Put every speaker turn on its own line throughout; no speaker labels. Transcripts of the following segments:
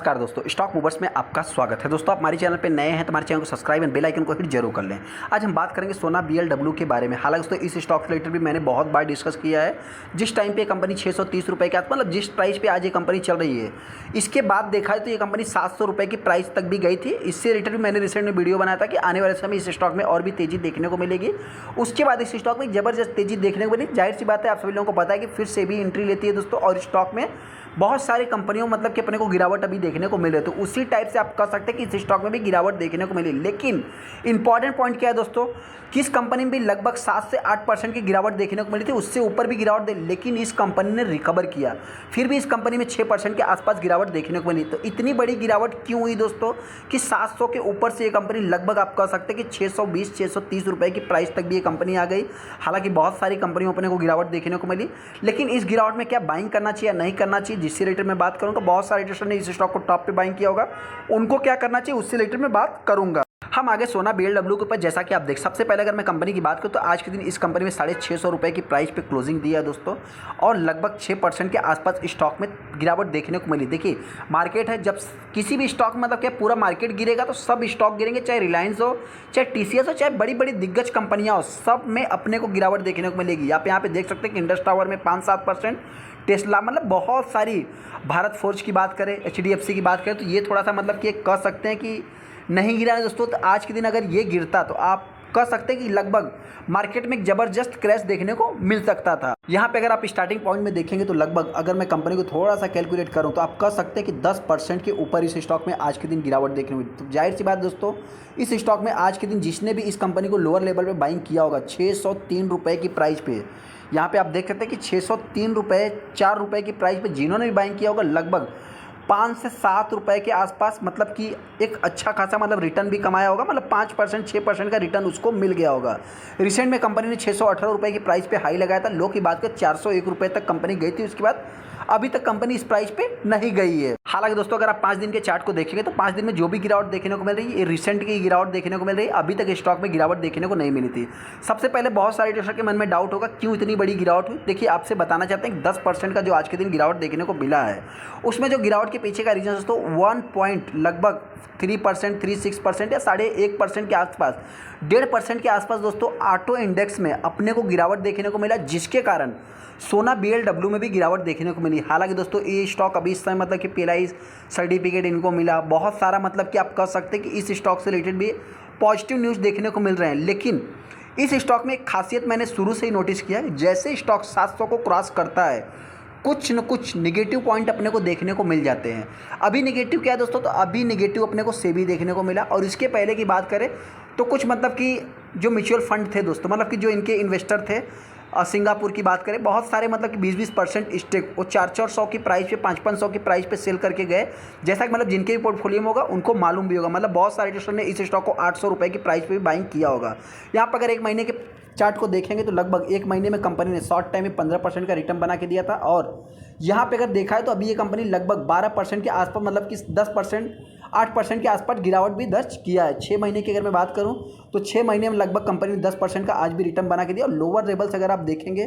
नमस्कार दोस्तों, stock movers में आपका स्वागत है। दोस्तों आप हमारे चैनल पे नए हैं तो हमारे चैनल को सब्सक्राइब एंड बेल आइकन को हिट जरूर कर लें। आज हम बात करेंगे सोना बीएलडब्ल्यू के बारे में। हालांकि दोस्तों इस स्टॉक रिलेटेड भी मैंने बहुत बार डिस्कस किया है। जिस टाइम पे कंपनी 630 रुपये के मतलब जिस प्राइस पे आज ये कंपनी चल रही है, इसके बाद देखा है तो ये कंपनी 700 रुपये की प्राइस तक भी गई थी। इससे रिलेटेड भी मैंने रिसेंट में वीडियो बनाया था कि आने वाले समय इस स्टॉक में और भी तेज़ी देखने को मिलेगी। उसके बाद इस स्टॉक में ज़बरदस्त तेज़ी देखने को मिली। जाहिर सी बात है, आप सभी लोगों को पता है कि फिर से भी एंट्री लेती है दोस्तों, और स्टॉक में बहुत सारी कंपनियों मतलब कि अपने को गिरावट अभी देखने को मिल रही है। तो उसी टाइप से आप कह सकते हैं कि इस स्टॉक में भी गिरावट देखने को मिली। लेकिन इंपॉर्टेंट पॉइंट क्या है दोस्तों, किस कंपनी में भी लगभग 7 से 8% की गिरावट देखने को मिली थी, उससे ऊपर भी गिरावट लेकिन इस कंपनी ने रिकवर किया। फिर भी इस कंपनी में 6% के आसपास गिरावट देखने को मिली। तो इतनी बड़ी गिरावट क्यों हुई दोस्तों कि 700 के ऊपर से ये कंपनी लगभग आप कह सकते हैं कि 620-630 रुपये की प्राइस तक भी ये कंपनी आ गई। हालांकि बहुत सारी कंपनियों अपने को गिरावट देखने को मिली, लेकिन इस गिरावट में क्या बाइंग करना चाहिए या नहीं करना चाहिए, जिससे रिलेटेड मैं बात करूँगा। बहुत सारे ट्रेडर्स ने इस स्टॉक को टॉप पे बाइंग किया होगा, उनको क्या करना चाहिए उससे रिलेटेड मैं बात करूँगा। हम आगे सोना बीएलडब्ल्यू के ऊपर जैसा कि आप देख, सबसे पहले अगर मैं कंपनी की बात करूँ तो आज के दिन इस कंपनी में 650 रुपये की प्राइस पे क्लोजिंग दिया है दोस्तों, और लगभग 6% के आसपास स्टॉक में गिरावट देखने को मिली। देखिए मार्केट है, जब किसी भी स्टॉक मतलब क्या पूरा मार्केट गिरेगा तो सब स्टॉक गिरेंगे, चाहे रिलायंस हो, चाहे टीसीएस हो, चाहे बड़ी बड़ी दिग्गज कंपनियाँ हो, सब में अपने को गिरावट देखने को मिलेगी। आप यहाँ पे देख सकते हैं कि इंडस टावर में 5-7%, टेस्ला मतलब बहुत सारी, भारत फोर्ज की बात करें, एचडीएफसी की बात करें तो ये थोड़ा सा मतलब कि कह सकते हैं कि नहीं गिरा है दोस्तों। तो आज के दिन अगर ये गिरता तो आप कह सकते हैं कि लगभग मार्केट में एक ज़बरदस्त क्रैश देखने को मिल सकता था। यहाँ पे अगर आप स्टार्टिंग पॉइंट में देखेंगे तो लगभग अगर मैं कंपनी को थोड़ा सा कैलकुलेट करूँ तो आप कह सकते हैं कि 10% के ऊपर इस स्टॉक में आज के दिन गिरावट देखने को मिली। तो जाहिर सी बात दोस्तों, इस स्टॉक में आज के दिन जिसने भी इस कंपनी को लोअर लेवल पर बाइंग किया होगा 603 रुपये की प्राइस पे, यहाँ पे आप देख सकते हैं कि 603 रुपये 4 रुपये की प्राइस पे जिन्होंने भी बाइंग किया होगा लगभग 5 से 7 रुपये के आसपास मतलब कि एक अच्छा खासा मतलब रिटर्न भी कमाया होगा। मतलब 5% 6% का रिटर्न उसको मिल गया होगा। रिसेंट में कंपनी ने 618 रुपये की प्राइस पे हाई लगाया था। लो की बात कर 401 रुपये तक कंपनी गई थी, उसके बाद अभी तक कंपनी इस प्राइस पे नहीं गई है। हालांकि दोस्तों अगर आप 5 दिन के चार्ट को देखेंगे तो 5 दिन में जो भी गिरावट देखने को मिल रही है, ये रिसेंट की गिरावट देखने को मिल रही है। अभी तक स्टॉक में गिरावट देखने को नहीं मिली थी। सबसे पहले बहुत सारे ट्रेडर्स के मन में डाउट होगा क्यों इतनी बड़ी गिरावट हुई। देखिए आपसे बताना चाहते हैं कि 10% का जो आज के दिन गिरावट देखने को मिला है, उसमें जो गिरावट के पीछे का रीजन दोस्तों 1 पॉइंट लगभग 3%, 3-6% या 1.5% के आसपास, 1.5% के आसपास दोस्तों ऑटो इंडेक्स में अपने को गिरावट देखने को मिला, जिसके कारण सोना बीएलडब्ल्यू में भी गिरावट देखने को मिली। हालांकि दोस्तों ये स्टॉक अभी इस समय मतलब कि पीएलआई सर्टिफिकेट इनको मिला, बहुत सारा मतलब कि आप कह सकते हैं कि इस स्टॉक से रिलेटेड भी पॉजिटिव न्यूज़ देखने को मिल रहे हैं। लेकिन इस स्टॉक में एक खासियत मैंने शुरू से ही नोटिस किया है, जैसे स्टॉक 700 को क्रॉस करता है कुछ न कुछ निगेटिव पॉइंट अपने को देखने को मिल जाते हैं। अभी निगेटिव क्या है दोस्तों, तो अभी निगेटिव अपने को सेबी देखने को मिला। और इसके पहले की बात करें तो कुछ मतलब कि जो म्यूचुअल फंड थे दोस्तों, मतलब कि जो इनके इन्वेस्टर थे, सिंगापुर की बात करें, बहुत सारे मतलब कि 20-20% स्टेक वो 400 की प्राइस पे 500 की प्राइस पे सेल करके गए। जैसा कि मतलब जिनके भी पोर्टफोलियो में होगा उनको मालूम भी होगा। मतलब बहुत सारे ट्रेडर्स ने इस स्टॉक को 800 रुपये की प्राइस पे भी बाइंग किया होगा। यहाँ पर अगर एक महीने के चार्ट को देखेंगे तो लगभग एक महीने में कंपनी ने शॉर्ट टाइम में 15% का रिटर्न बना के दिया था। और यहाँ पे अगर देखा है तो अभी ये कंपनी लगभग 12% के आसपास मतलब कि 10% 8% के आसपास गिरावट भी दर्ज किया है। 6 महीने की अगर मैं बात करूँ तो 6 महीने में लगभग कंपनी ने 10% का आज भी रिटर्न बना के दिया। और लोअर लेवल्स अगर आप देखेंगे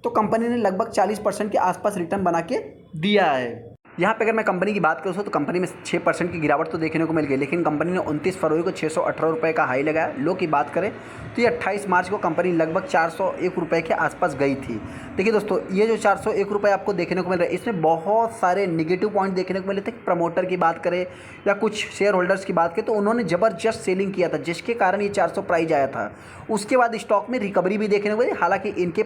तो कंपनी ने लगभग 40% के आसपास रिटर्न बना के दिया है। यहाँ पे अगर मैं कंपनी की बात करूँ तो कंपनी में 6% की गिरावट तो देखने को मिल गई, लेकिन कंपनी ने 29 फरवरी को 618 रुपये का हाई लगाया। लो की बात करें तो ये 28 मार्च को कंपनी लगभग 401 रुपये के आसपास गई थी। देखिए दोस्तों, ये जो 401 रुपये आपको देखने को मिल रहा है, इसमें बहुत सारे निगेटिव पॉइंट देखने को मिले थे। प्रमोटर की बात करें या कुछ शेयर होल्डर्स की बात करें तो उन्होंने ज़बरदस्त सेलिंग किया था, जिसके कारण ये 400 प्राइस आया था। उसके बाद स्टॉक में रिकवरी भी देखने को मिली। हालांकि इनके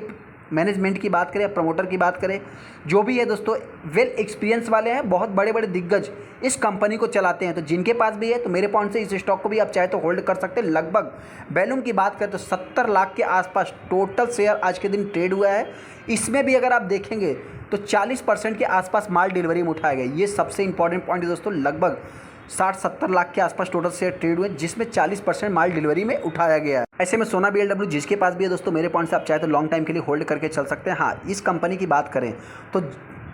मैनेजमेंट की बात करें या प्रमोटर की बात करें, जो भी है दोस्तों वेल एक्सपीरियंस वाले हैं, बहुत बड़े बड़े दिग्गज इस कंपनी को चलाते हैं। तो जिनके पास भी है तो मेरे पॉइंट से इस स्टॉक को भी आप चाहे तो होल्ड कर सकते हैं। लगभग वैल्यूम की बात करें तो 70 लाख के आसपास टोटल शेयर आज के दिन ट्रेड हुआ है। इसमें भी अगर आप देखेंगे तो 40% के आसपास माल डिलीवरी में उठाया गया। ये सबसे इंपॉर्टेंट पॉइंट है दोस्तों। लगभग 60-70 लाख के आसपास टोटल शेयर ट्रेड हुए, जिसमें 40% माल डिलीवरी में उठाया गया है। ऐसे में सोना बीएलडब्ल्यू जिसके पास भी है दोस्तों, मेरे पॉइंट से आप चाहे तो लॉन्ग टाइम के लिए होल्ड करके चल सकते हैं। हाँ, इस कंपनी की बात करें तो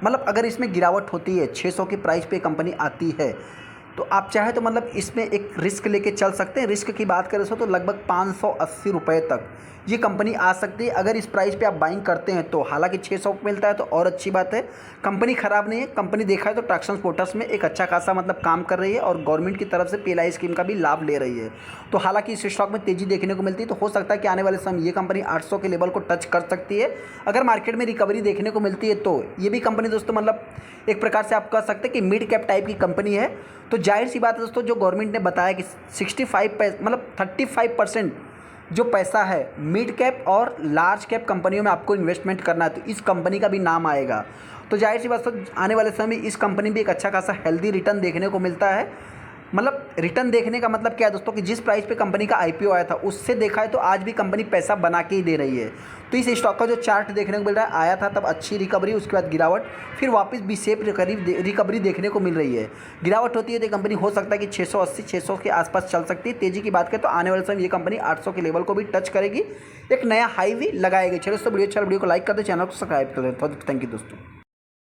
मतलब अगर इसमें गिरावट होती है, 600 की प्राइस पे कंपनी आती है तो आप चाहे तो मतलब इसमें एक रिस्क लेके चल सकते हैं। रिस्क की बात करें तो लगभग 580 रुपये तक ये कंपनी आ सकती है अगर इस प्राइस पे आप बाइंग करते हैं तो। हालांकि 600 मिलता है तो और अच्छी बात है। कंपनी ख़राब नहीं है, कंपनी देखा है तो ट्रैक्शन पोर्टर्स में एक अच्छा खासा मतलब काम कर रही है और गवर्नमेंट की तरफ से PLI स्कीम का भी लाभ ले रही है। तो हालांकि इस स्टॉक में तेज़ी देखने को मिलती है, तो हो सकता है कि आने वाले समय ये कंपनी 800 के लेवल को टच कर सकती है। अगर मार्केट में रिकवरी देखने को मिलती है तो ये भी कंपनी दोस्तों मतलब एक प्रकार से आप कह सकते हैं कि मिड कैप टाइप की कंपनी है। तो जाहिर सी बात है दोस्तों, जो गवर्नमेंट ने बताया कि 35% जो पैसा है मिड कैप और लार्ज कैप कंपनियों में आपको इन्वेस्टमेंट करना है, तो इस कंपनी का भी नाम आएगा। तो जाहिर सी बात है आने वाले समय में इस कंपनी में एक अच्छा खासा हेल्दी रिटर्न देखने को मिलता है। मतलब रिटर्न देखने का मतलब क्या है दोस्तों कि जिस प्राइस पे कंपनी का IPO आया था उससे देखा है तो आज भी कंपनी पैसा बना के ही दे रही है। तो इस स्टॉक का जो चार्ट देखने को मिल रहा है, आया था तब अच्छी रिकवरी, उसके बाद गिरावट, फिर वापस भी सेफ रिकवरी देखने को मिल रही है। गिरावट होती है तो कंपनी हो सकता है कि 680-600 के आसपास चल सकती है। तेज़ी की बात करें तो आने वाले समय ये कंपनी 800 के लेवल को भी टच करेगी, एक नया हाई भी लगाएगी। चलो दोस्तों वीडियो अच्छा, वीडियो को लाइक कर दे, चैनल को सब्सक्राइब कर दे। थैंक यू दोस्तों।